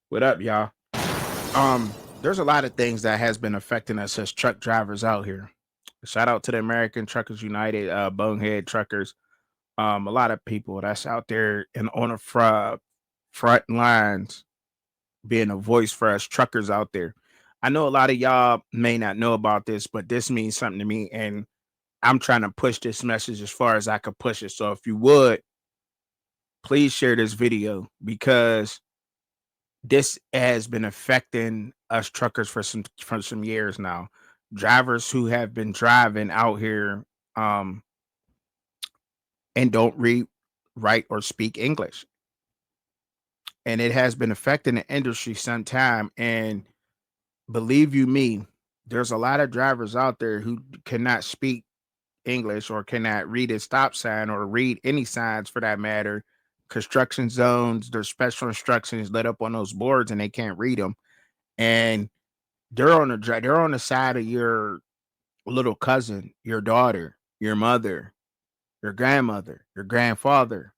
What up, y'all? There's a lot of things that has been affecting us as truck drivers out here. Shout out to the American Truckers United, bonehead truckers. A lot of people that's out there and on the front lines being a voice for us truckers out there. I know a lot of y'all may not know about this, but this means something to me, and I'm trying to push this message as far as I could push it. So if you would, please share this video because this has been affecting us truckers for some years now. Drivers who have been driving out here um and don't read, write, or speak English. And it has been affecting the industry sometime. And believe you me, there's a lot of drivers out there who cannot speak English or cannot read a stop sign or read any signs for that matter. Construction zones, there's special instructions lit up on those boards and they can't read them. And they're on the side of your little cousin, your daughter, your mother, your grandmother, your grandfather,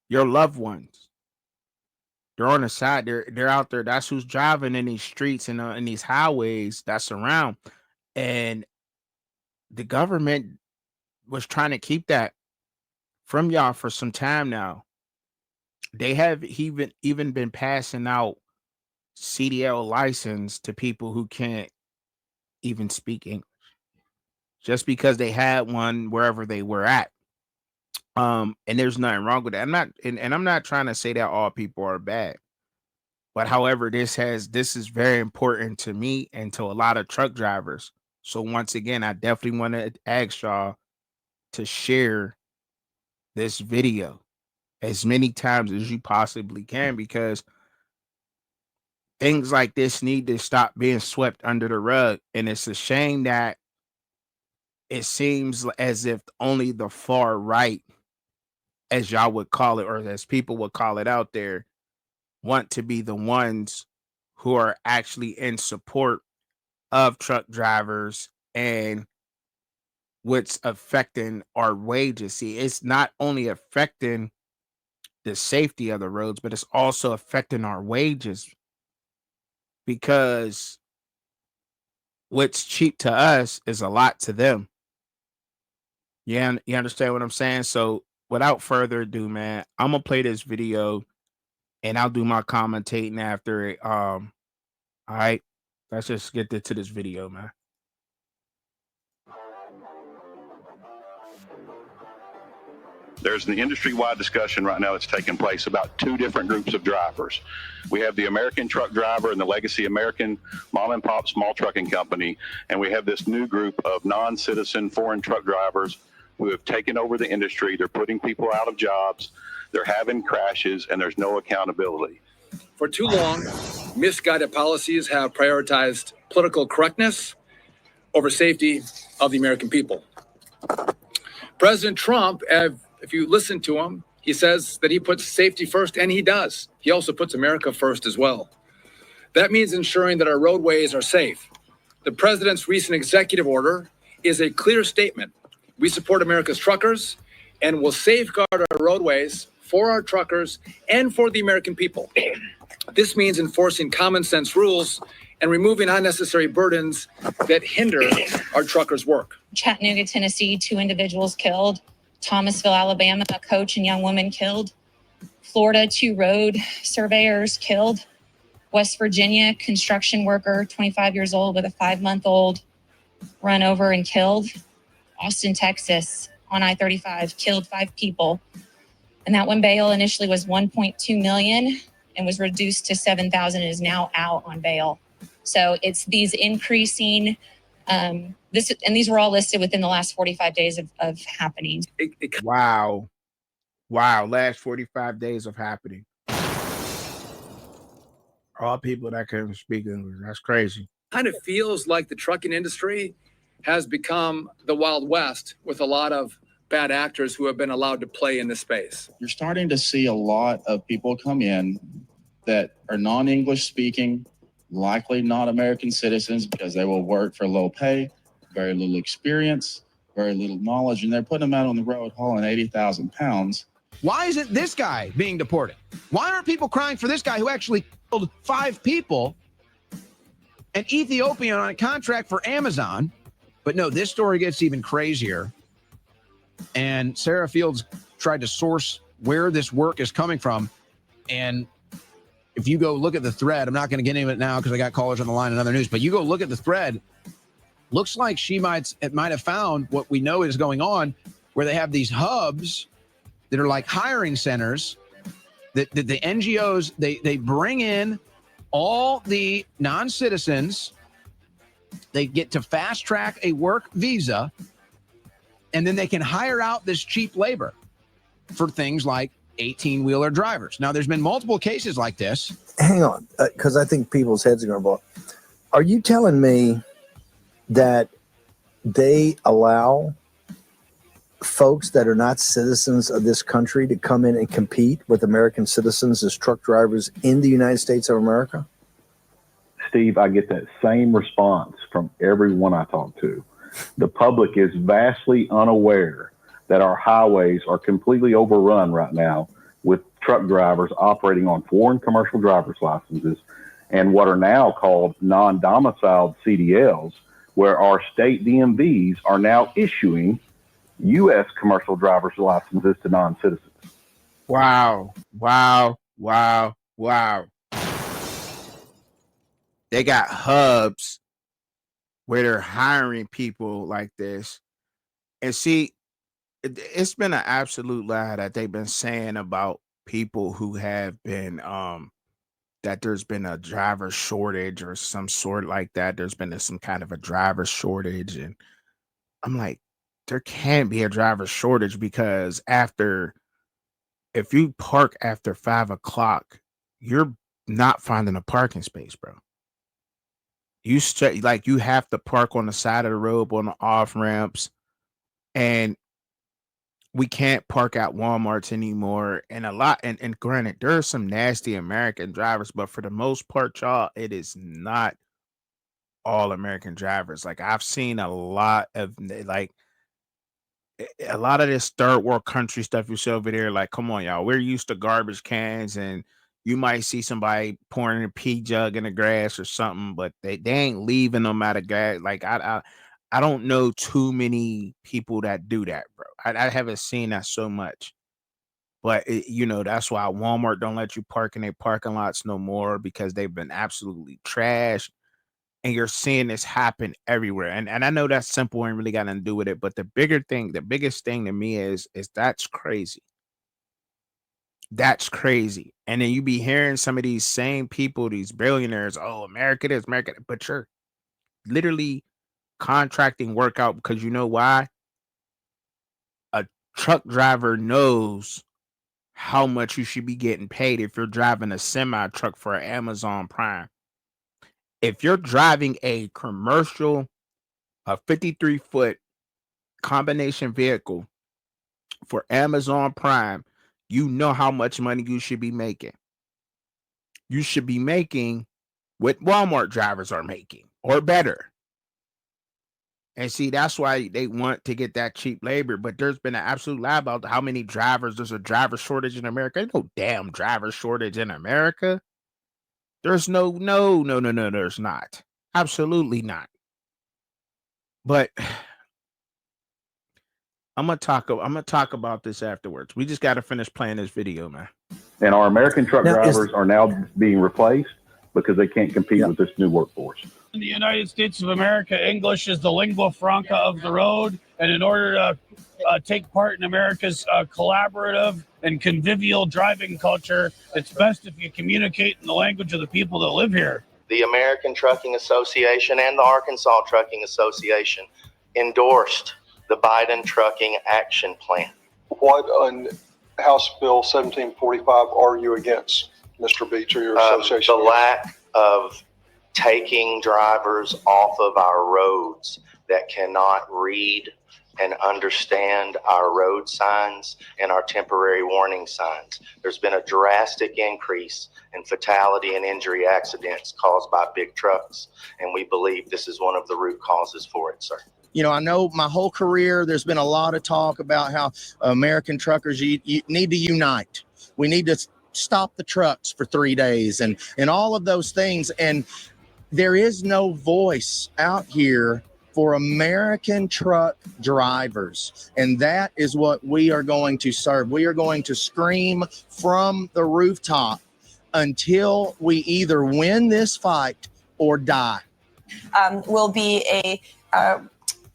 your loved ones. They're on the side. They're out there. That's who's driving in these streets and in these highways that's around. And the government was trying to keep that from y'all for some time now. They have even been passing out CDL license to people who can't even speak English just because they had one wherever they were at. And there's nothing wrong with that. And I'm not trying to say that all people are bad. But however, this is very important to me and to a lot of truck drivers. So once again, I definitely want to ask y'all to share this video as many times as you possibly can because things like this need to stop being swept under the rug. And it's a shame that it seems as if only the far right, as y'all would call it, or as people would call it out there, want to be the ones who are actually in support of truck drivers and what's affecting our wages. See, it's not only affecting the safety of the roads, but it's also affecting our wages because what's cheap to us is a lot to them. Yeah, you understand what I'm saying? So without further ado, man, I'm gonna play this video and I'll do my commentating after it. All right, let's just get to this video, man. There's an industry-wide discussion right now that's taking place about two different groups of drivers. We have the American truck driver and the legacy American mom and pop small trucking company, and we have this new group of non-citizen foreign truck drivers who have taken over the industry. They're putting people out of jobs, they're having crashes, and there's no accountability. For too long, misguided policies have prioritized political correctness over safety of the American people. President Trump, if you listen to him, he says that he puts safety first, and he does. He also puts America first as well. That means ensuring that our roadways are safe. The president's recent executive order is a clear statement. We support America's truckers and will safeguard our roadways for our truckers and for the American people. This means enforcing common sense rules and removing unnecessary burdens that hinder our truckers' work. Chattanooga, Tennessee, 2 individuals killed. Thomasville, Alabama, a coach and young woman killed. Florida, 2 road surveyors killed. West Virginia, construction worker, 25 years old with a 5-month-old, run over and killed. Austin, Texas, on I-35, killed 5 people. And that one bail initially was $1.2 million and was reduced to $7,000 and is now out on bail. So it's these increasing, these were all listed within the last 45 days of happening. Wow. Last 45 days of happening. All people that can speak English. That's crazy. Kind of feels like the trucking industry has become the Wild West with a lot of bad actors who have been allowed to play in this space. You're starting to see a lot of people come in that are non-English speaking, likely not American citizens because they will work for low pay, very little experience, very little knowledge, and they're putting them out on the road hauling 80,000 pounds Why isn't this guy being deported? Why aren't people crying for this guy who actually killed 5 people, an Ethiopian on a contract for Amazon? But no, this story gets even crazier. And Sarah Fields tried to source where this work is coming from. And if you go look at the thread, I'm not going to get into it now because I got callers on the line and other news, but you go look at the thread, looks like she might have found what we know is going on, where they have these hubs that are like hiring centers that the NGOs, they bring in all the non-citizens. They get to fast track a work visa, and then they can hire out this cheap labor for things like 18-wheeler drivers. Now, there's been multiple cases like this. Hang on, because I think people's heads are going to blow. Are you telling me that they allow folks that are not citizens of this country to come in and compete with American citizens as truck drivers in the United States of America? Steve, I get that same response from everyone I talk to. The public is vastly unaware that our highways are completely overrun right now with truck drivers operating on foreign commercial driver's licenses and what are now called non-domiciled CDLs, where our state DMVs are now issuing U.S. commercial driver's licenses to non-citizens. Wow. Wow. Wow. Wow. They got hubs where they're hiring people like this. And see, it's been an absolute lie that they've been saying about people who have been that there's been a driver shortage or some sort like that. There's been some kind of a driver shortage. And I'm like, there can't be a driver shortage because if you park after 5 o'clock, you're not finding a parking space, bro. You have to park on the side of the road on the off ramps, and we can't park at Walmarts anymore. And and granted, there are some nasty American drivers, but for the most part, y'all, it is not all American drivers. Like, I've seen a lot of a lot of this third world country stuff you see over there. Like, come on, y'all, we're used to garbage cans, and you might see somebody pouring a pee jug in the grass or something, but they ain't leaving them out of gas. Like, I don't know too many people that do that, bro. I haven't seen that so much. But that's why Walmart don't let you park in their parking lots no more, because they've been absolutely trashed. And you're seeing this happen everywhere. And I know that's simple and really got nothing to do with it. But the biggest thing to me is that's crazy. That's crazy. And then you be hearing some of these same people, these billionaires, oh, America this, America, but you're literally contracting work out because you know why? A truck driver knows how much you should be getting paid if you're driving a semi truck for Amazon Prime. If you're driving a commercial, a 53-foot combination vehicle for Amazon Prime, you know how much money you should be making. You should be making what Walmart drivers are making or better. And see, that's why they want to get that cheap labor. But there's been an absolute lie about how many drivers. There's a driver shortage in America. There's no damn driver shortage in America. There's no, there's not. Absolutely not. But I'm gonna talk about this afterwards. We just got to finish playing this video, man. And our American truck drivers are now being replaced because they can't compete with this new workforce. In the United States of America, English is the lingua franca of the road. And in order to take part in America's collaborative and convivial driving culture, it's best if you communicate in the language of the people that live here. The American Trucking Association and the Arkansas Trucking Association endorsed the Biden Trucking Action Plan. What on House Bill 1745 are you against, Mr. Beach, or your association? The lack of taking drivers off of our roads that cannot read and understand our road signs and our temporary warning signs. There's been a drastic increase in fatality and injury accidents caused by big trucks, and we believe this is one of the root causes for it, sir. I know my whole career, there's been a lot of talk about how American truckers, you need to unite. We need to stop the trucks for 3 days and all of those things. And there is no voice out here for American truck drivers. And that is what we are going to serve. We are going to scream from the rooftop until we either win this fight or die. Will be a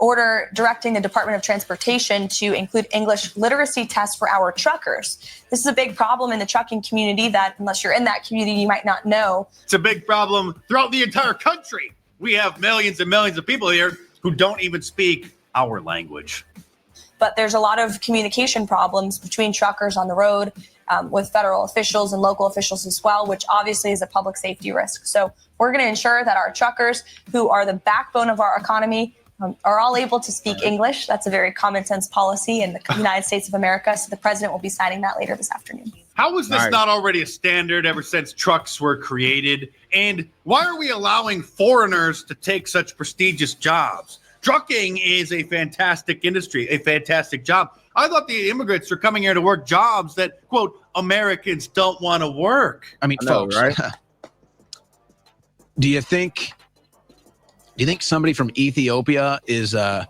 order directing the Department of Transportation to include English literacy tests for our truckers. This is a big problem in the trucking community that, unless you're in that community, you might not know. It's a big problem throughout the entire country. We have millions and millions of people here who don't even speak our language. But there's a lot of communication problems between truckers on the road, with federal officials and local officials as well, which obviously is a public safety risk. So we're going to ensure that our truckers, who are the backbone of our economy, are all able to speak English. That's a very common sense policy in the United States of America. So the president will be signing that later this afternoon. How is this not already a standard ever since trucks were created? And why are we allowing foreigners to take such prestigious jobs? Trucking is a fantastic industry, a fantastic job. I thought the immigrants are coming here to work jobs that, quote, Americans don't want to work. I mean, folks, right? Do you think somebody from Ethiopia is do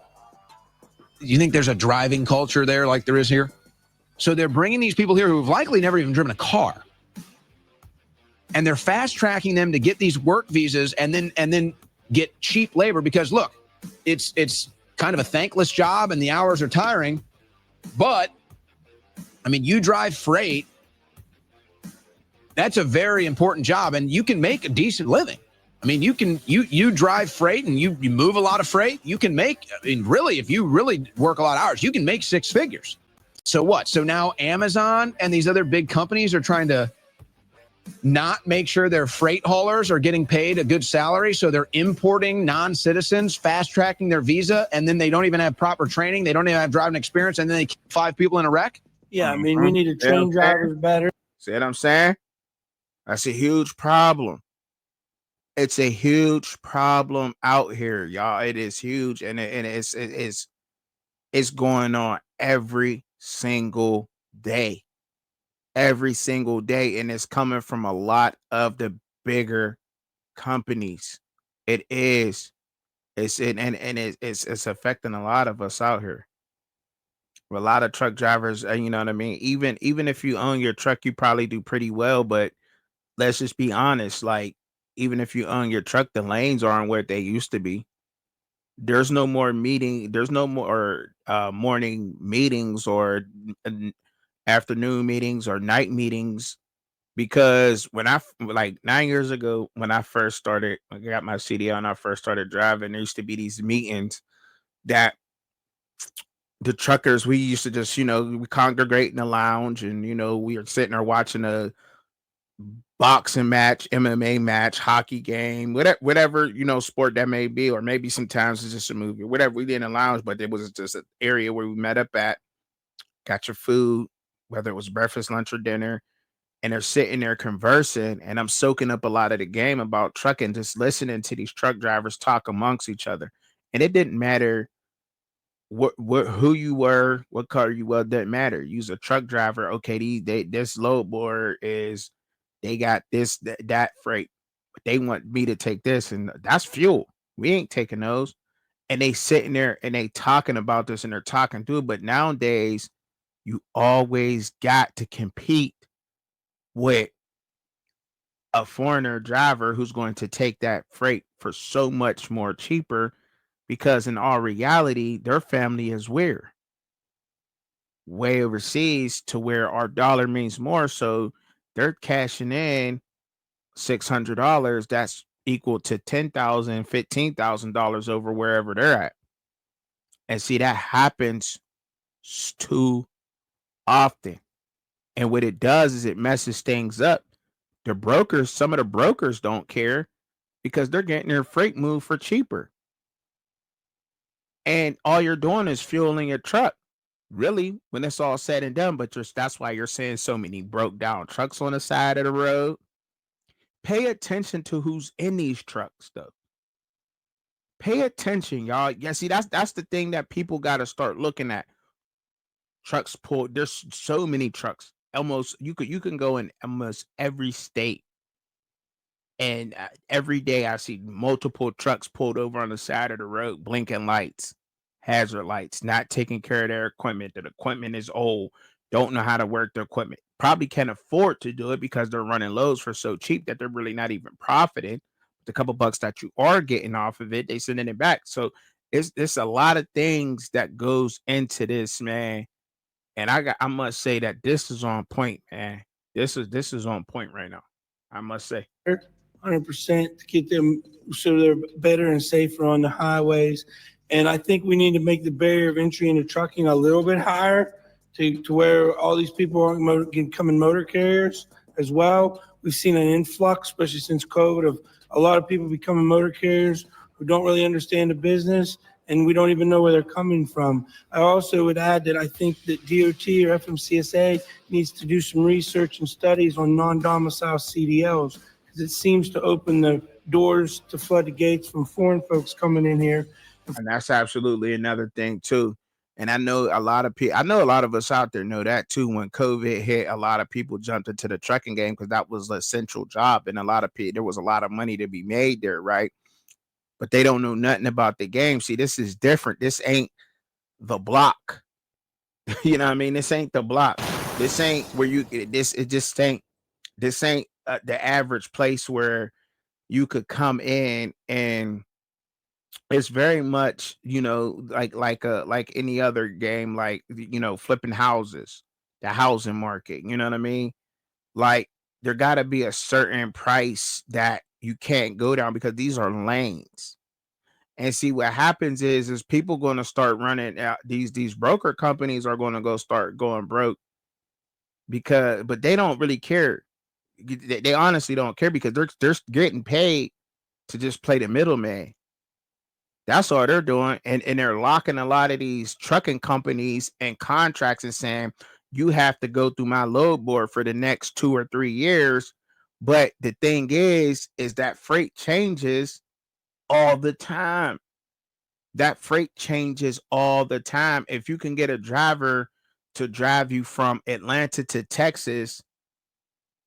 you think there's a driving culture there like there is here? So they're bringing these people here who've likely never even driven a car, and they're fast tracking them to get these work visas and then get cheap labor, because look, it's kind of a thankless job and the hours are tiring, but I mean, you drive freight. That's a very important job, and you can make a decent living. I mean, you drive freight and you move a lot of freight. You can make, I mean, really, if you really work a lot of hours, you can make 6 figures. So what? So now Amazon and these other big companies are trying to not make sure their freight haulers are getting paid a good salary. So they're importing non-citizens, fast tracking their visa, and then they don't even have proper training. They don't even have driving experience, and then they kill 5 people in a wreck. Yeah, I mean, we need to train drivers better. See what I'm saying? That's a huge problem. It's a huge problem out here, y'all. It is huge, and it's going on every single day. Every single day, and it's coming from a lot of the bigger companies. It is. It's affecting a lot of us out here. A lot of truck drivers, you know what I mean? Even if you own your truck, you probably do pretty well, but let's just be honest, like, even if you own your truck, the lanes aren't where they used to be. There's no more morning meetings or afternoon meetings or night meetings, because like 9 years ago, when I got my CDL and I first started driving, there used to be these meetings that the truckers, we used to just, we congregate in the lounge, and, we are sitting there watching a boxing match, MMA match, hockey game, whatever, sport that may be, or maybe sometimes it's just a movie, whatever. We did in the lounge, but it was just an area where we met up at, got your food, whether it was breakfast, lunch, or dinner, and they're sitting there conversing, and I'm soaking up a lot of the game about trucking, just listening to these truck drivers talk amongst each other. And it didn't matter who you were, what car you were, didn't matter. You's a truck driver. Okay, this load board is, they got this, that freight, but they want me to take this, and that's fuel. We ain't taking those. And they sitting there and they talking about this and they're talking through it. But nowadays, you always got to compete with a foreigner driver who's going to take that freight for so much more cheaper, because in all reality, their family is way overseas, to where our dollar means more. So they're cashing in $600. That's equal to $10,000, $15,000 over wherever they're at. And see, that happens too often. And what it does is it messes things up. Some of the brokers don't care, because they're getting their freight moved for cheaper. And all you're doing is fueling your truck, really, when it's all said and done. But that's why you're seeing so many broke down trucks on the side of the road. Pay attention to who's in these trucks, though. Pay attention, y'all. Yeah, see, that's the thing that people got to start looking at. Trucks pulled. There's so many trucks. Almost you can go in almost every state, and every day I see multiple trucks pulled over on the side of the road, blinking lights, hazard lights, not taking care of their equipment. The equipment is old, don't know how to work the equipment. Probably can't afford to do it because they're running loads for so cheap that they're really not even profiting. The couple bucks that you are getting off of it, they sending it back. So it's a lot of things that goes into this, man. And I must say that this is on point, man. This is on point right now. I must say. 100% to get them so they're better and safer on the highways. And I think we need to make the barrier of entry into trucking a little bit higher to where all these people aren't becoming motor carriers as well. We've seen an influx, especially since COVID, of a lot of people becoming motor carriers who don't really understand the business, and we don't even know where they're coming from. I also would add that I think that DOT or FMCSA needs to do some research and studies on non-domicile CDLs, because it seems to open the doors to flood the gates from foreign folks coming in here. And that's absolutely another thing too. And I know a lot of people, I know a lot of us out there know that too. When COVID hit, a lot of people jumped into the trucking game because that was a central job. And a lot of people, there was a lot of money to be made there, right? But they don't know nothing about the game. See, this is different. This ain't the block. You know what I mean? This ain't the block. This ain't where it just ain't, this ain't the average place where you could come in, and it's very much, like any other game, like, flipping houses, the housing market, you know what I mean? Like, there got to be a certain price that you can't go down because these are lanes. And see, what happens is people going to start running out, these broker companies are going to go start going broke, but they don't really care. They honestly don't care because they're getting paid to just play the middleman. That's all they're doing. And they're locking a lot of these trucking companies and contracts and saying, you have to go through my load board for the next 2 or 3 years. But the thing is that freight changes all the time. That freight changes all the time. If you can get a driver to drive you from Atlanta to Texas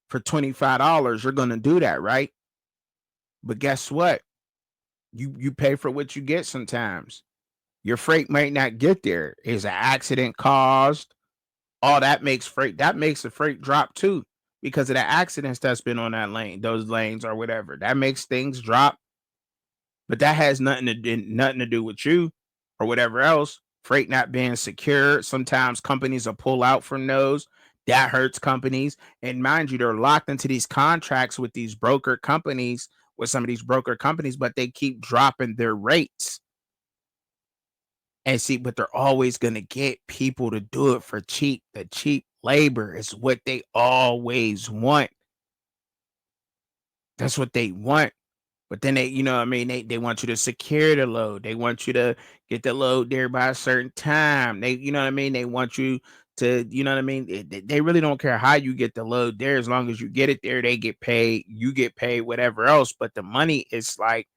for $25, you're going to do that, right? But guess what? You pay for what you get sometimes. Your freight might not get there. Is an accident caused? All that makes the freight drop too because of the accidents that's been on that lane, those lanes or whatever. That makes things drop, but that has nothing to do with you or whatever else. Freight not being secured. Sometimes companies will pull out from those. That hurts companies. And mind you, they're locked into these contracts with these broker companies, with some of these broker companies, but they keep dropping their rates. And see, but they're always going to get people to do it for cheap. The cheap labor is what they always want. That's what they want. But then they want you to secure the load. They want you to get the load there by a certain time. They want you to, they really don't care how you get the load there. As long as you get it there, they get paid. You get paid, whatever else. But the money is like,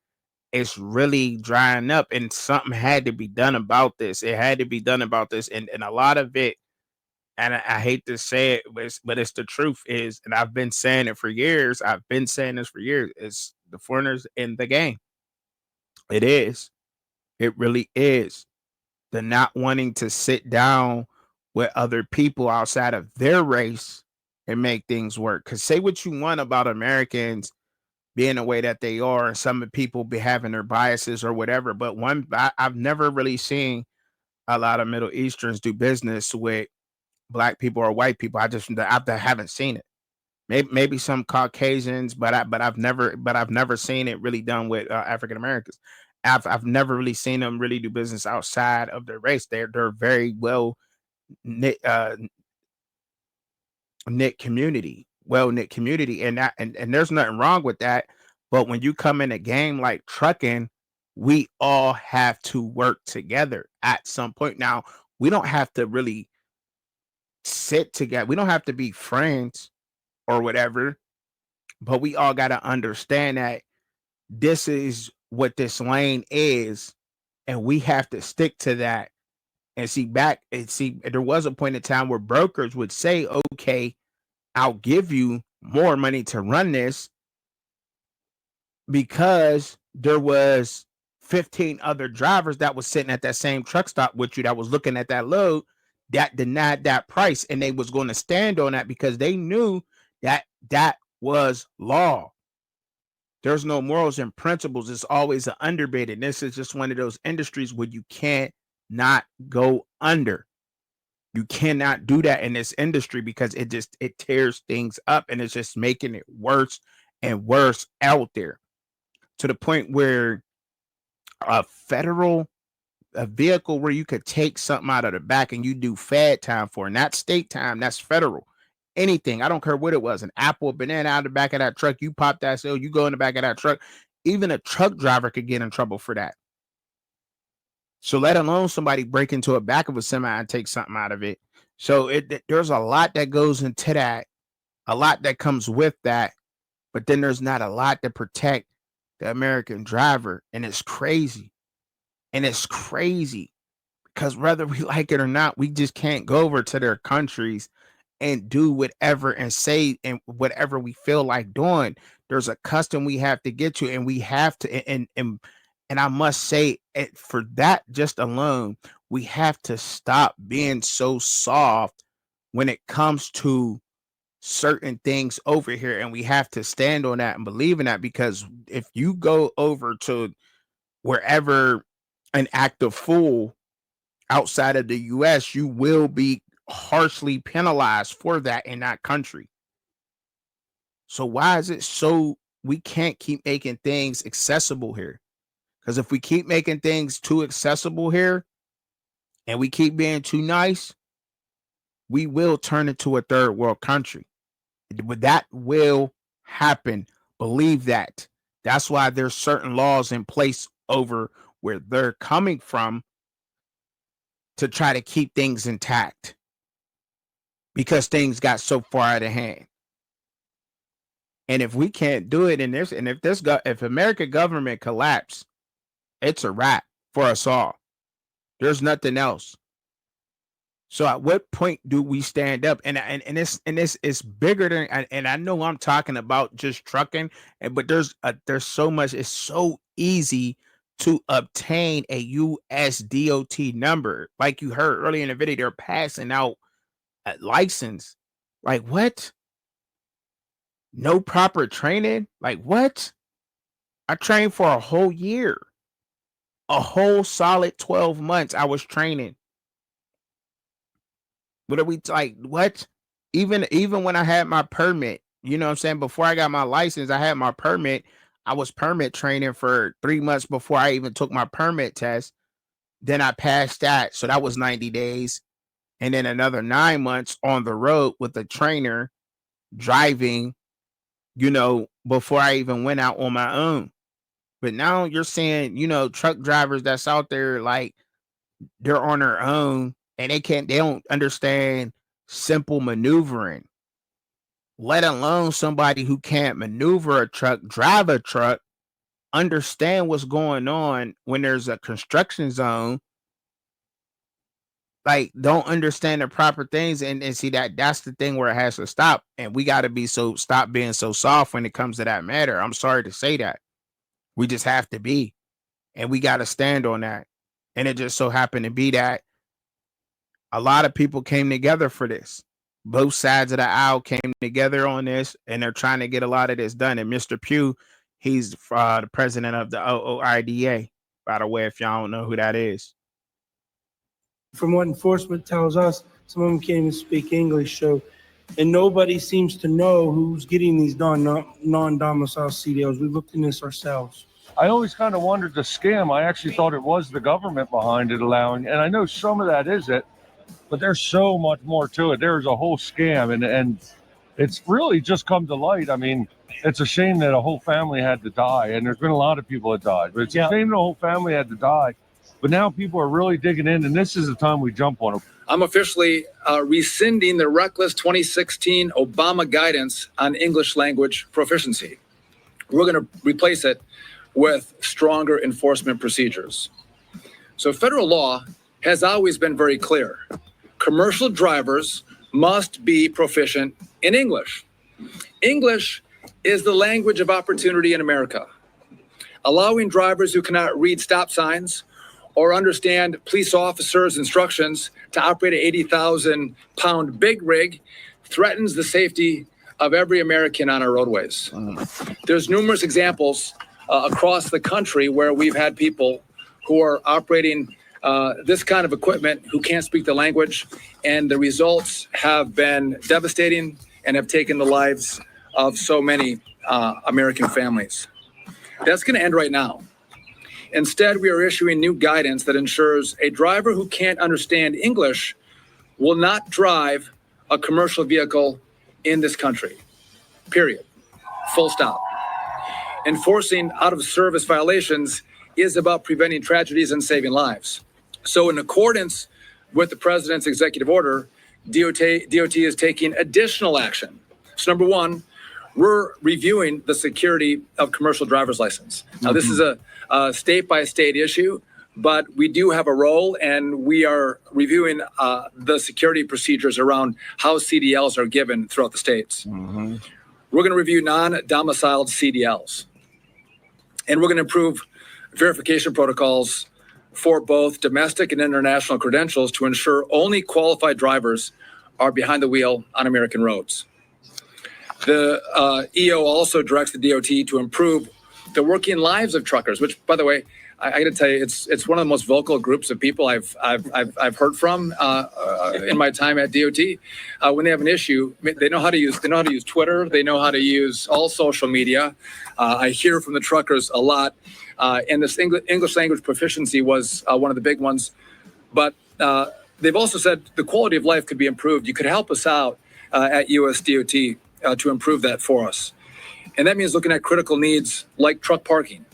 it's really drying up, and something had to be done about this. It had to be done about this. And a lot of it, and I hate to say it, but it's the truth is, and I've been saying it for years. I've been saying this for years. It's the foreigners in the game. It is. It really is. The not wanting to sit down with other people outside of their race and make things work. Because say what you want about Americans being the way that they are, and some people be having their biases or whatever. But I've never really seen a lot of Middle Easterns do business with black people or white people. I haven't seen it. Maybe some Caucasians, I've never seen it really done with African Americans. I've never really seen them really do business outside of their race. They're very well knit, well knit community, and there's nothing wrong with that. But when you come in a game like trucking, we all have to work together at some point. Now, we don't have to really sit together. We don't have to be friends or whatever, but we all got to understand that this is what this lane is, and we have to stick to that. And see, there was a point in time where brokers would say, okay, I'll give you more money to run this, because there was 15 other drivers that was sitting at that same truck stop with you that was looking at that load that denied that price, and they was going to stand on that because they knew that that was law. There's no morals and principles. It's always an underbid, and this is just one of those industries where you can't not go under. You cannot do that in this industry because it tears things up, and it's just making it worse and worse out there, to the point where a vehicle where you could take something out of the back and you do fed time for, not state time, that's federal. Anything, I don't care what it was, an apple, a banana out of the back of that truck, you pop that seal, you go in the back of that truck. Even a truck driver could get in trouble for that. So let alone somebody break into a back of a semi and take something out of it. So there's a lot that goes into that, a lot that comes with that, but then there's not a lot to protect the American driver. And it's crazy. And it's crazy because whether we like it or not, we just can't go over to their countries and do whatever and say and whatever we feel like doing. There's a custom we have to get to, and we have to, and I must say, for that just alone, we have to stop being so soft when it comes to certain things over here, and we have to stand on that and believe in that, because if you go over to wherever an active fool outside of the US, you will be harshly penalized for that in that country. So why is it so we can't keep making things accessible here? Because if we keep making things too accessible here and we keep being too nice, we will turn into a third world country. That will happen. Believe that. That's why there's certain laws in place over where they're coming from to try to keep things intact, because things got so far out of hand. And if we can't do it in this, and if American government collapse, it's a wrap for us all. There's nothing else. So at what point do we stand up? And this is bigger than, and I know I'm talking about just trucking, but there's so much. It's so easy to obtain a US DOT number. Like you heard earlier in the video, they're passing out a license. Like what? No proper training? Like what? I trained for a whole year. A whole solid 12 months I was training. What are we like? What? Even when I had my permit, you know what I'm saying? Before I got my license, I had my permit. I was permit training for 3 months before I even took my permit test. Then I passed that. So that was 90 days. And then another 9 months on the road with a trainer driving, before I even went out on my own. But now you're saying, truck drivers that's out there, like they're on their own and they don't understand simple maneuvering, let alone somebody who can't maneuver a truck, drive a truck, understand what's going on when there's a construction zone, like don't understand the proper things. And see that's the thing where it has to stop. And we got to stop being so soft when it comes to that matter. I'm sorry to say that. We just have to be, and we got to stand on that. And it just so happened to be that a lot of people came together for this. Both sides of the aisle came together on this, and they're trying to get a lot of this done. And Mr. Pugh, he's the president of the OOIDA, by the way, if y'all don't know who that is. From what enforcement tells us, some of them can't even speak English, and nobody seems to know who's getting these non-domicile CDLs. We looked in this ourselves. I always kind of wondered the scam. I actually thought it was the government behind it allowing, and I know some of that is it, but there's so much more to it. There's a whole scam, and it's really just come to light. I mean, it's a shame that a whole family had to die, and there's been a lot of people that died, but it's a shame the whole family had to die. But now people are really digging in, and this is the time we jump on them. I'm officially rescinding the reckless 2016 Obama guidance on English language proficiency. We're going to replace it with stronger enforcement procedures. So federal law has always been very clear. Commercial drivers must be proficient in English. English is the language of opportunity in America. Allowing drivers who cannot read stop signs or understand police officers' instructions to operate an 80,000-pound big rig threatens the safety of every American on our roadways. There's numerous examples across the country where we've had people who are operating this kind of equipment who can't speak the language, and the results have been devastating and have taken the lives of so many American families. That's going to end right now. Instead, we are issuing new guidance that ensures a driver who can't understand English will not drive a commercial vehicle in this country. Period. Full stop. Enforcing out-of-service violations is about preventing tragedies and saving lives. So in accordance with the president's executive order, DOT is taking additional action. So number one, we're reviewing the security of commercial driver's license. Now, this is a state-by-state issue, but we do have a role, and we are reviewing the security procedures around how CDLs are given throughout the states. We're going to review non-domiciled CDLs, and we're going to improve verification protocols for both domestic and international credentials to ensure only qualified drivers are behind the wheel on American roads. The EO also directs the DOT to improve the working lives of truckers, which, by the way, I got to tell you, it's one of the most vocal groups of people I've heard from in my time at DOT. When they have an issue, they know how to use Twitter, they know how to use all social media. I hear from the truckers a lot, and this English language proficiency was one of the big ones. But they've also said the quality of life could be improved. You could help us out at US DOT to improve that for us. And that means looking at critical needs like truck parking,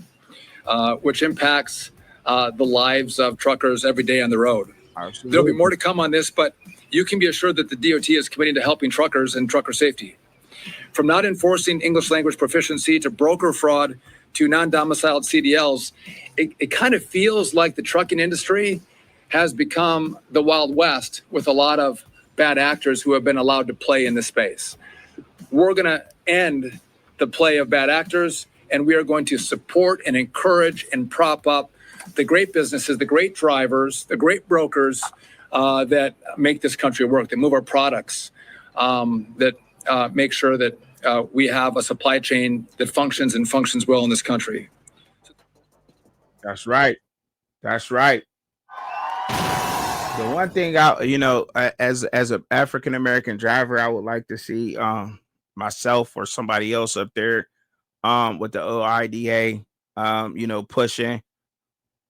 which impacts the lives of truckers every day on the road. Absolutely. There'll be more to come on this, but you can be assured that the DOT is committed to helping truckers and trucker safety. From not enforcing English language proficiency to broker fraud to non-domiciled CDLs, it kind of feels like the trucking industry has become the Wild West with a lot of bad actors who have been allowed to play in this space. We're going to end the play of bad actors, and we are going to support and encourage and prop up the great businesses, the great drivers, the great brokers that make this country work, that move our products, that make sure that we have a supply chain that functions and functions well in this country. That's right. That's right. The one thing as an African American driver, I would like to see myself or somebody else up there with the OIDA, pushing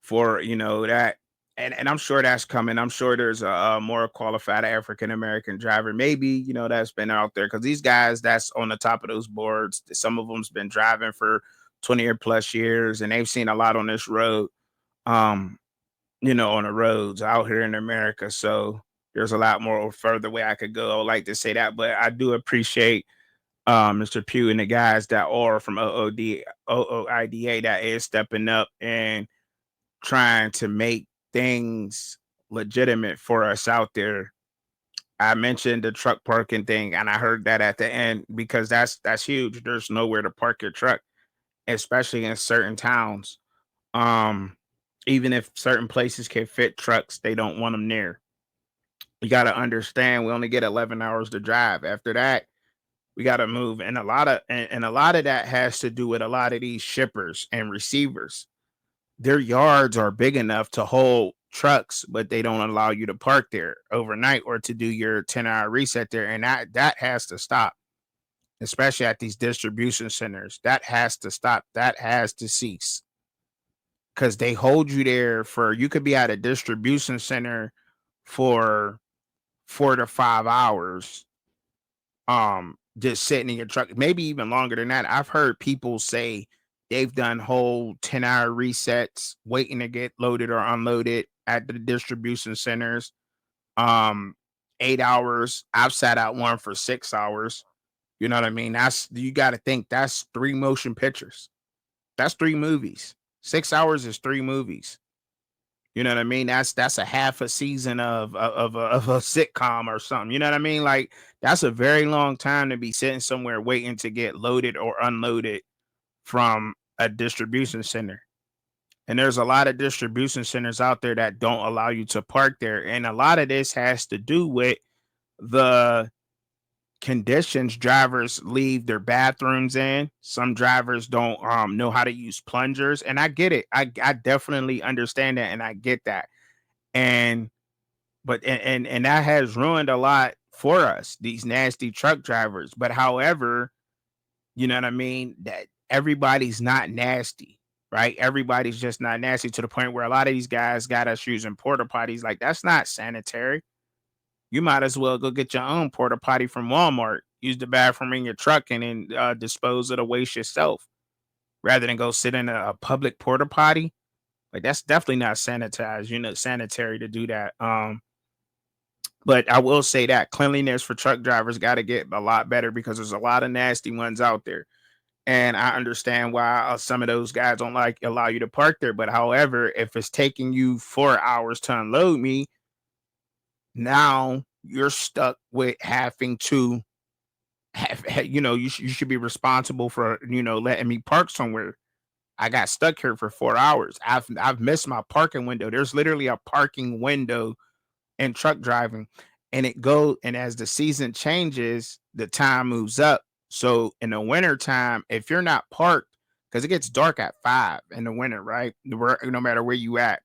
for that, and I'm sure that's coming. I'm sure there's a more qualified African American driver, maybe that's been out there, because these guys that's on the top of those boards, some of them's been driving for 20 or plus years, and they've seen a lot on this road. On the roads out here in America. So there's a lot more further way I could go. I would like to say that, but I do appreciate Mr. Pugh and the guys that are from OOIDA that is stepping up and trying to make things legitimate for us out there. I mentioned the truck parking thing, and I heard that at the end, because that's huge. There's nowhere to park your truck, especially in certain towns. Even if certain places can fit trucks, they don't want them near. You got to understand, we only get 11 hours to drive. After that, we got to move, and a lot of that has to do with a lot of these shippers and receivers. Their yards are big enough to hold trucks, but they don't allow you to park there overnight or to do your 10-hour reset there, and that has to stop. Especially at these distribution centers, that has to stop. That has to cease. Because they hold you there you could be at a distribution center for 4 to 5 hours, just sitting in your truck, maybe even longer than that. I've heard people say they've done whole 10-hour resets waiting to get loaded or unloaded at the distribution centers. 8 hours. I've sat out one for 6 hours. You know what I mean? You got to think that's 3 motion pictures. That's 3 movies. 6 hours is 3 movies. You know what I mean? That's a half a season of a sitcom or something. You know what I mean? Like that's a very long time to be sitting somewhere waiting to get loaded or unloaded from a distribution center. And there's a lot of distribution centers out there that don't allow you to park there. And a lot of this has to do with the conditions drivers leave their bathrooms in. Some drivers don't know how to use plungers. And I get it. I definitely understand that and I get that. And and that has ruined a lot for us, these nasty truck drivers. But however, you know what I mean? That everybody's not nasty, right? Everybody's just not nasty to the point where a lot of these guys got us using porta potties. Like, that's not sanitary. You might as well go get your own porta potty from Walmart. Use the bathroom in your truck and then dispose of the waste yourself rather than go sit in a public porta potty. Like, that's definitely not sanitized, sanitary to do that. But I will say that cleanliness for truck drivers got to get a lot better because there's a lot of nasty ones out there. And I understand why some of those guys don't like allow you to park there. But however, if it's taking you 4 hours to unload me, now you're stuck with having to you should be responsible for, letting me park somewhere. I got stuck here for 4 hours. I've missed my parking window. There's literally a parking window in truck driving, and as the season changes, the time moves up. So in the winter time, if you're not parked, because it gets dark at 5 in the winter, right? No matter where you at,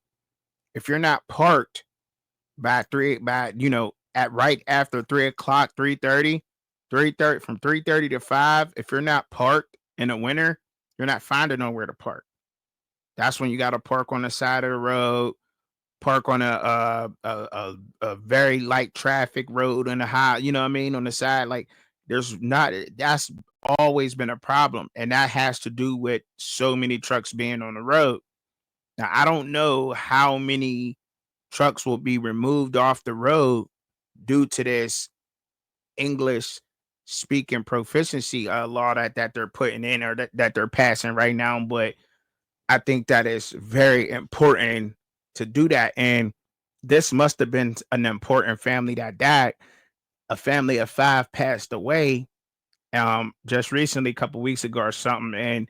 if you're not parked at right after 3 o'clock, 3:30, from 3:30 to 5, if you're not parked in the winter, you're not finding nowhere to park. That's when you got to park on the side of the road, park on a very light traffic road on the high, you know what I mean, on the side. Like, that's always been a problem, and that has to do with so many trucks being on the road. Now, I don't know how many trucks will be removed off the road due to this English speaking proficiency law that they're putting in, or that they're passing right now. But I think that is very important to do that. And this must have been an important family that died. A family of 5 passed away just recently, a couple weeks ago or something, and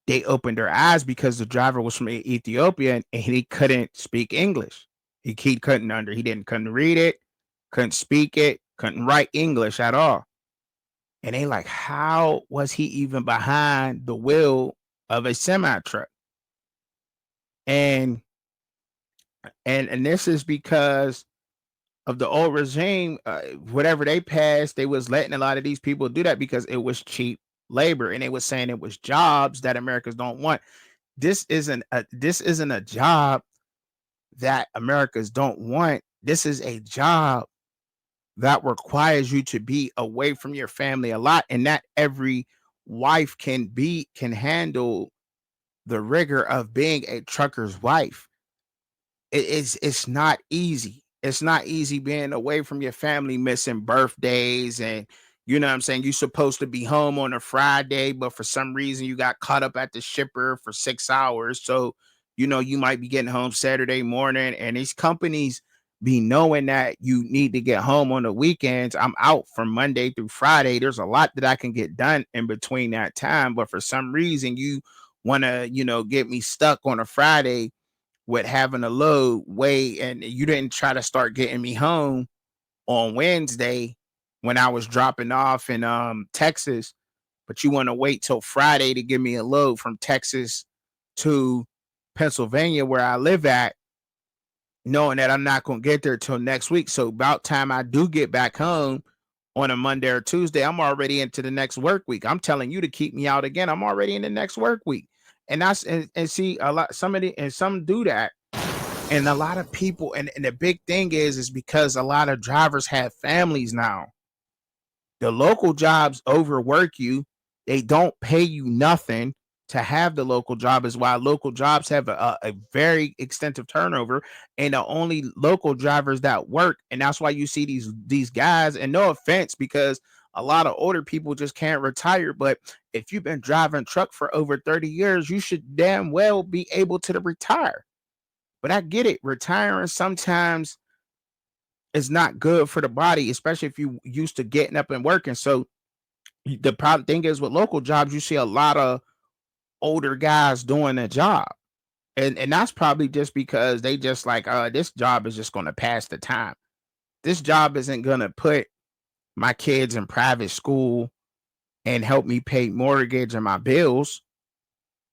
they opened their eyes because the driver was from Ethiopia and he couldn't speak English. He couldn't read it, couldn't speak it, couldn't write English at all. And they like, how was he even behind the wheel of a semi truck? And this is because of the old regime. Whatever they passed, they was letting a lot of these people do that because it was cheap labor, and they was saying it was jobs that Americans don't want. This isn't a job that Americans don't want. This is a job that requires you to be away from your family a lot, and not every wife can handle the rigor of being a trucker's wife. It's not easy. It's not easy being away from your family, missing birthdays, and you know what I'm saying, you're supposed to be home on a Friday, but for some reason you got caught up at the shipper for 6 hours. So, you might be getting home Saturday morning, and these companies be knowing that you need to get home on the weekends. I'm out from Monday through Friday. There's a lot that I can get done in between that time, but for some reason you want to, get me stuck on a Friday with having a load way, and you didn't try to start getting me home on Wednesday when I was dropping off in Texas, but you want to wait till Friday to give me a load from Texas to Pennsylvania where I live at, knowing that I'm not going to get there till next week. So about time I do get back home on a Monday or Tuesday, I'm already into the next work week. I'm telling you to keep me out again. I'm already in the next work week. And that's and see a lot, some do that. And a lot of people, and the big thing is because a lot of drivers have families now. The local jobs overwork you. They don't pay you nothing to have the local job, is why local jobs have a very extensive turnover, and the only local drivers that work. And that's why you see these guys, and no offense, because a lot of older people just can't retire. But if you've been driving truck for over 30 years, you should damn well be able to retire. But I get it. Retiring sometimes is not good for the body, especially if you used to getting up and working. So the problem thing is with local jobs, you see a lot of older guys doing a job. And that's probably just because they just like, this job is just gonna pass the time. This job isn't gonna put my kids in private school and help me pay mortgage and my bills.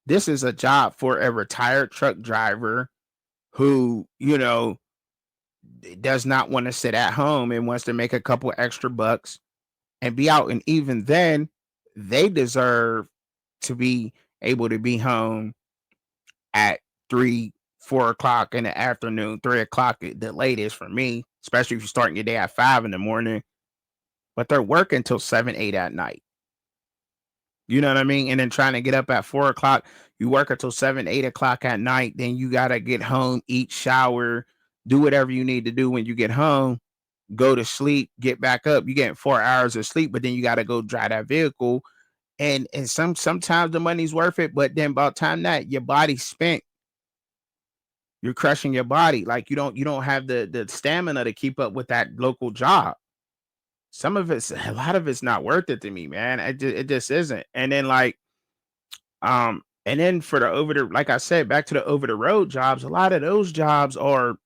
This is a job for a retired truck driver who, does not want to sit at home and wants to make a couple extra bucks and be out. And even then, they deserve to be able to be home at 3, 4 o'clock in the afternoon, 3 o'clock at the latest for me, especially if you're starting your day at 5 in the morning, but they're working till 7, 8 at night. You know what I mean? And then trying to get up at 4 o'clock, you work until 7, 8 o'clock at night. Then you got to get home, eat, shower, do whatever you need to do when you get home, go to sleep, get back up. You get 4 hours of sleep, but then you got to go drive that vehicle. And sometimes the money's worth it, but then by the time that your body's spent, you're crushing your body. Like you don't have the stamina to keep up with that local job. A lot of it's not worth it to me, man. It just isn't. And then and then for the like I said, back to the over the road jobs, a lot of those jobs are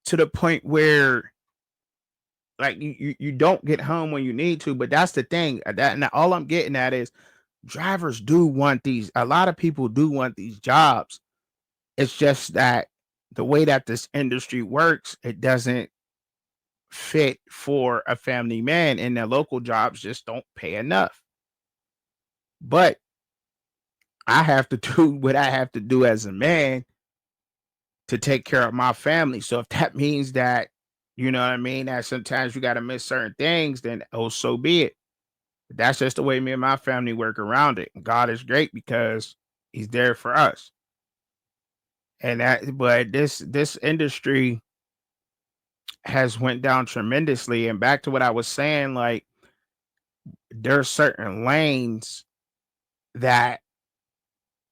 to the point where like you don't get home when you need to. But that's the thing. And all I'm getting at is drivers do want these. A lot of people do want these jobs. It's just that the way that this industry works, it doesn't fit for a family man, and their local jobs just don't pay enough. But I have to do what I have to do as a man to take care of my family. So if that means that, you know what I mean, that sometimes you got to miss certain things, then oh, so be it. That's just the way me and my family work around it. And God is great because He's there for us. But this industry has went down tremendously. And back to what I was saying, like there are certain lanes that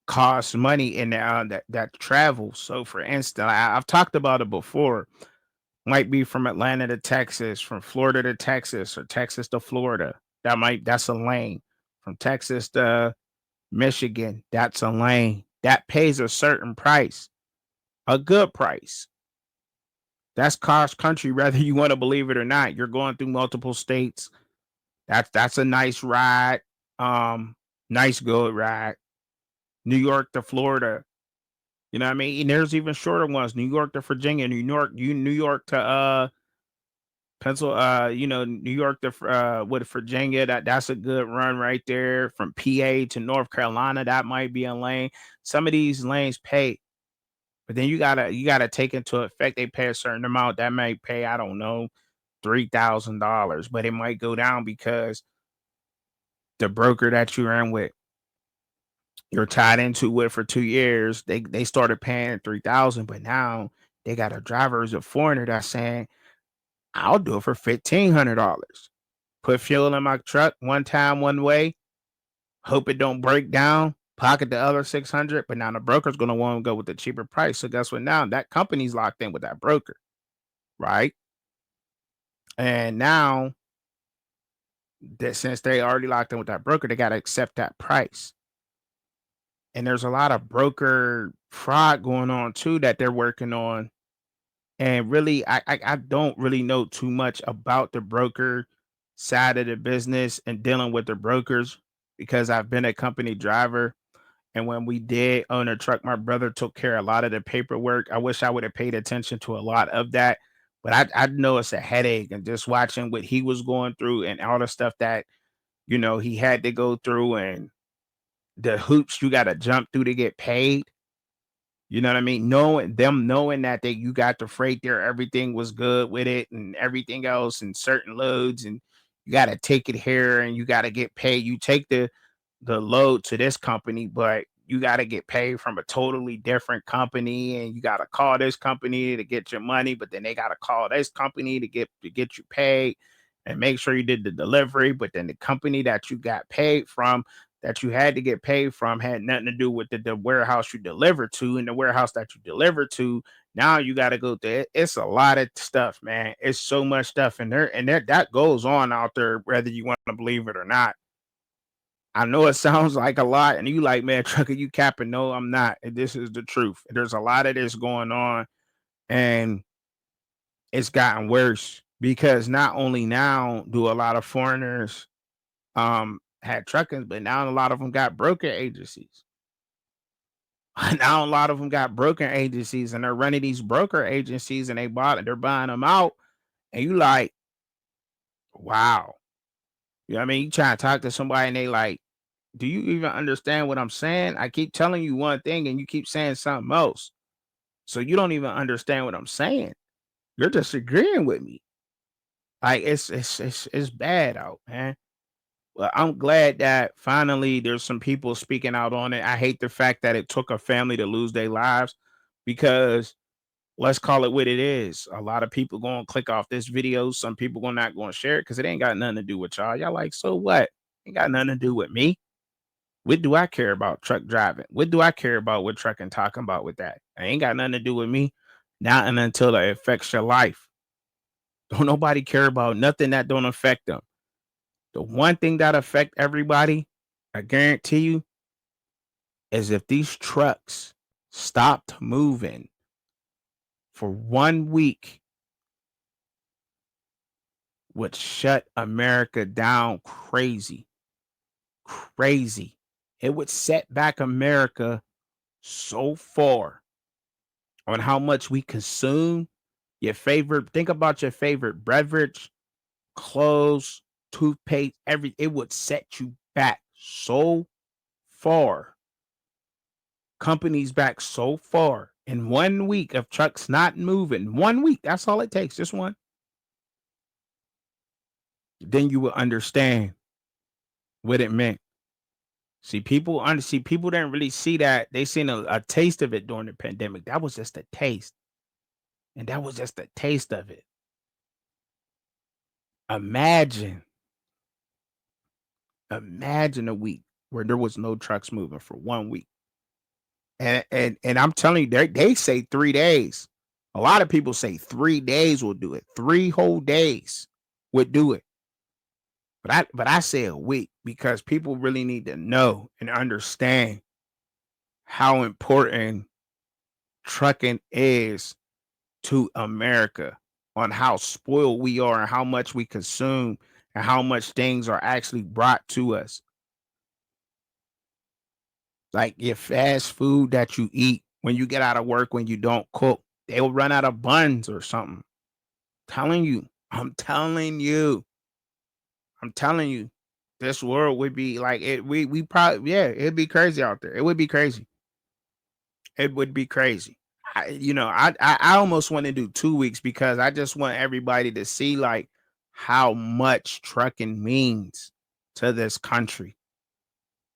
cost money in that travel. So for instance, I've talked about it before. Might be from Atlanta to Texas, from Florida to Texas, or Texas to Florida. That's a lane. From Texas to Michigan, that's a lane. That pays a certain price, a good price. That's cross country, whether you want to believe it or not. You're going through multiple states. That's a nice ride. Nice good ride. New York to Florida. You know what I mean? And there's even shorter ones. New York to Virginia, New York to New York to with Virginia. That's a good run right there. From PA to North Carolina, that might be a lane. Some of these lanes pay, but then you gotta take into effect they pay a certain amount. That might pay, I don't know, $3,000, but it might go down because the broker that you're in with, you're tied into it for 2 years. They started paying 3,000, but now they got a driver who's a foreigner that's saying, I'll do it for $1,500. Put fuel in my truck one time, one way. Hope it don't break down. Pocket the other 600. But now the broker's gonna want to go with the cheaper price. So guess what? Now that company's locked in with that broker, right? And now that since they already locked in with that broker, they gotta accept that price. And there's a lot of broker fraud going on too that they're working on. And really, I don't really know too much about the broker side of the business and dealing with the brokers because I've been a company driver. And when we did own a truck, my brother took care of a lot of the paperwork. I wish I would have paid attention to a lot of that, but I know it's a headache. And just watching what he was going through and all the stuff that, he had to go through and the hoops you got to jump through to get paid. You know what I mean? Knowing that you got the freight there, everything was good with it and everything else and certain loads, and you got to take it here and you got to get paid. You take the load to this company, but you got to get paid from a totally different company, and you got to call this company to get your money, but then they got to call this company to get you paid. and make sure you did the delivery. But then the company that you got paid from, that you had to get paid from, had nothing to do with the warehouse you delivered to, and the warehouse that you delivered to. Now you got to go through it. It's a lot of stuff, man. It's so much stuff in there, and that goes on out there, whether you want to believe it or not. I know it sounds like a lot, and you like, man, trucker, you capping. No, I'm not. This is the truth. There's a lot of this going on, and it's gotten worse because not only now do a lot of foreigners had truckers, but now a lot of them got broker agencies. Now a lot of them got broker agencies, and they're running these broker agencies, and they're buying them out, and you like, wow. You know what I mean? You try to talk to somebody, and they like, do you even understand what I'm saying? I keep telling you one thing, and you keep saying something else. So you don't even understand what I'm saying. You're just agreeing with me. Like it's bad out, man. Well, I'm glad that finally there's some people speaking out on it. I hate the fact that it took a family to lose their lives because let's call it what it is. A lot of people going to click off this video. Some people going not going to share it because it ain't got nothing to do with y'all. Y'all like, so what? Ain't got nothing to do with me. What do I care about truck driving? What do I care about what trucking talking about with that? It ain't got nothing to do with me. Not and until it affects your life. Don't nobody care about nothing that don't affect them. The one thing that affect everybody, I guarantee you, is if these trucks stopped moving for 1 week, would shut America down crazy. Crazy. It would set back America so far on how much we consume. Think about your favorite beverage, clothes, toothpaste, it would set you back so far. Companies back so far in 1 week of trucks not moving. 1 week, that's all it takes, just one. Then you will understand what it meant. People didn't really see that. They seen a taste of it during the pandemic. That was just a taste. And that was just a taste of it. Imagine a week where there was no trucks moving for 1 week. And I'm telling you, they say 3 days. A lot of people say 3 days will do it. 3 whole days would do it. But I say a week because people really need to know and understand how important trucking is to America, on how spoiled we are and how much we consume and how much things are actually brought to us. Like your fast food that you eat when you get out of work, when you don't cook, they'll run out of buns or something. Telling you, I'm telling you, this world would be like it. We probably, yeah, it'd be crazy out there. It would be crazy. It would be crazy. I almost want to do 2 weeks because I just want everybody to see like how much trucking means to this country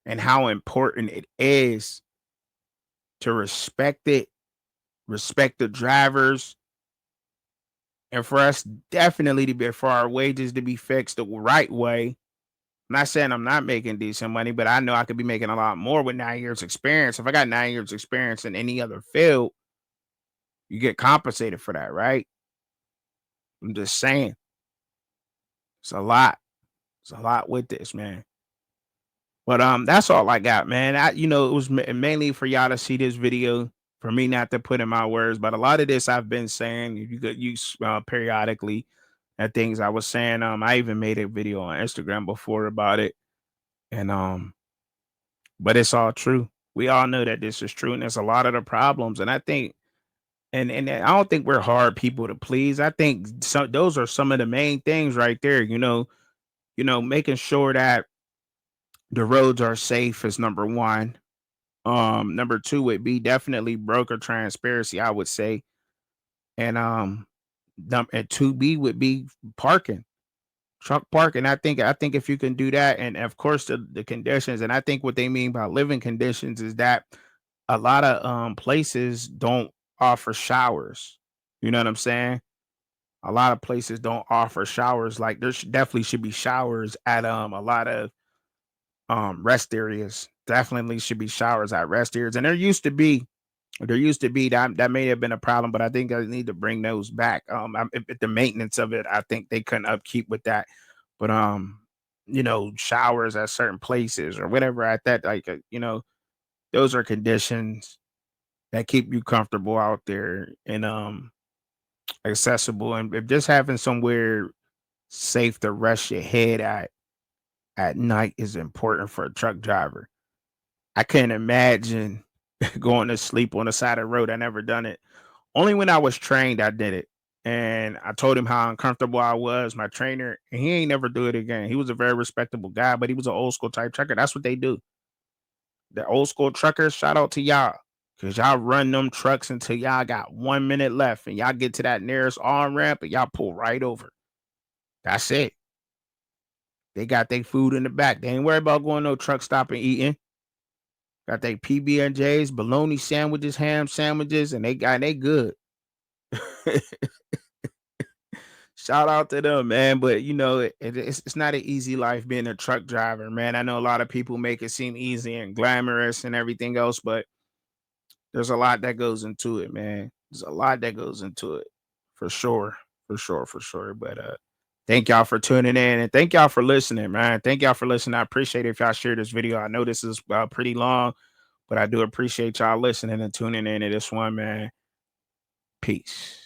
and how important it is to respect it, respect the drivers, and for us definitely to be for our wages to be fixed the right way. I'm not saying I'm not making decent money, but I know I could be making a lot more with 9 years experience. If I got 9 years experience in any other field, you get compensated for that, right? I'm just saying. It's a lot. It's a lot with this, man. But that's all I got, man. It was mainly for y'all to see this video, for me not to put in my words. But a lot of this I've been saying. You could use periodically at things I was saying. I even made a video on Instagram before about it, and but it's all true. We all know that this is true, and there's a lot of the problems. And I think, and I don't think we're hard people to please. I think those are some of the main things right there. Making sure that the roads are safe is number one. Number two would be definitely broker transparency, I would say. And and 2B would be parking, truck parking. I think if you can do that, and of course the conditions, and I think what they mean by living conditions is that a lot of places don't offer showers. You know what I'm saying? A lot of places don't offer showers. Like definitely should be showers at a lot of rest areas. Definitely should be showers at rest areas. And there used to be that may have been a problem, but I think I need to bring those back. If the maintenance of it, I think they couldn't upkeep with that. But showers at certain places or whatever at that, like those are conditions that keep you comfortable out there and accessible. And if just having somewhere safe to rest your head at night is important for a truck driver. I can't imagine going to sleep on the side of the road. I never done it. Only when I was trained, I did it. And I told him how uncomfortable I was, my trainer, and he ain't never do it again. He was a very respectable guy, but he was an old school type trucker. That's what they do. The old school truckers, shout out to y'all. Cause y'all run them trucks until y'all got 1 minute left and y'all get to that nearest on ramp and y'all pull right over. That's it. They got their food in the back. They ain't worried about going no truck stop and eating. Got their PB&Js, bologna sandwiches, ham sandwiches, and they good. Shout out to them, man. But it's not an easy life being a truck driver, man. I know a lot of people make it seem easy and glamorous and everything else, but there's a lot that goes into it, man. There's a lot that goes into it, for sure, for sure, for sure. But thank y'all for tuning in and thank y'all for listening, man. Thank y'all for listening. I appreciate it if y'all share this video. I know this is pretty long, but I do appreciate y'all listening and tuning in to this one, man. Peace.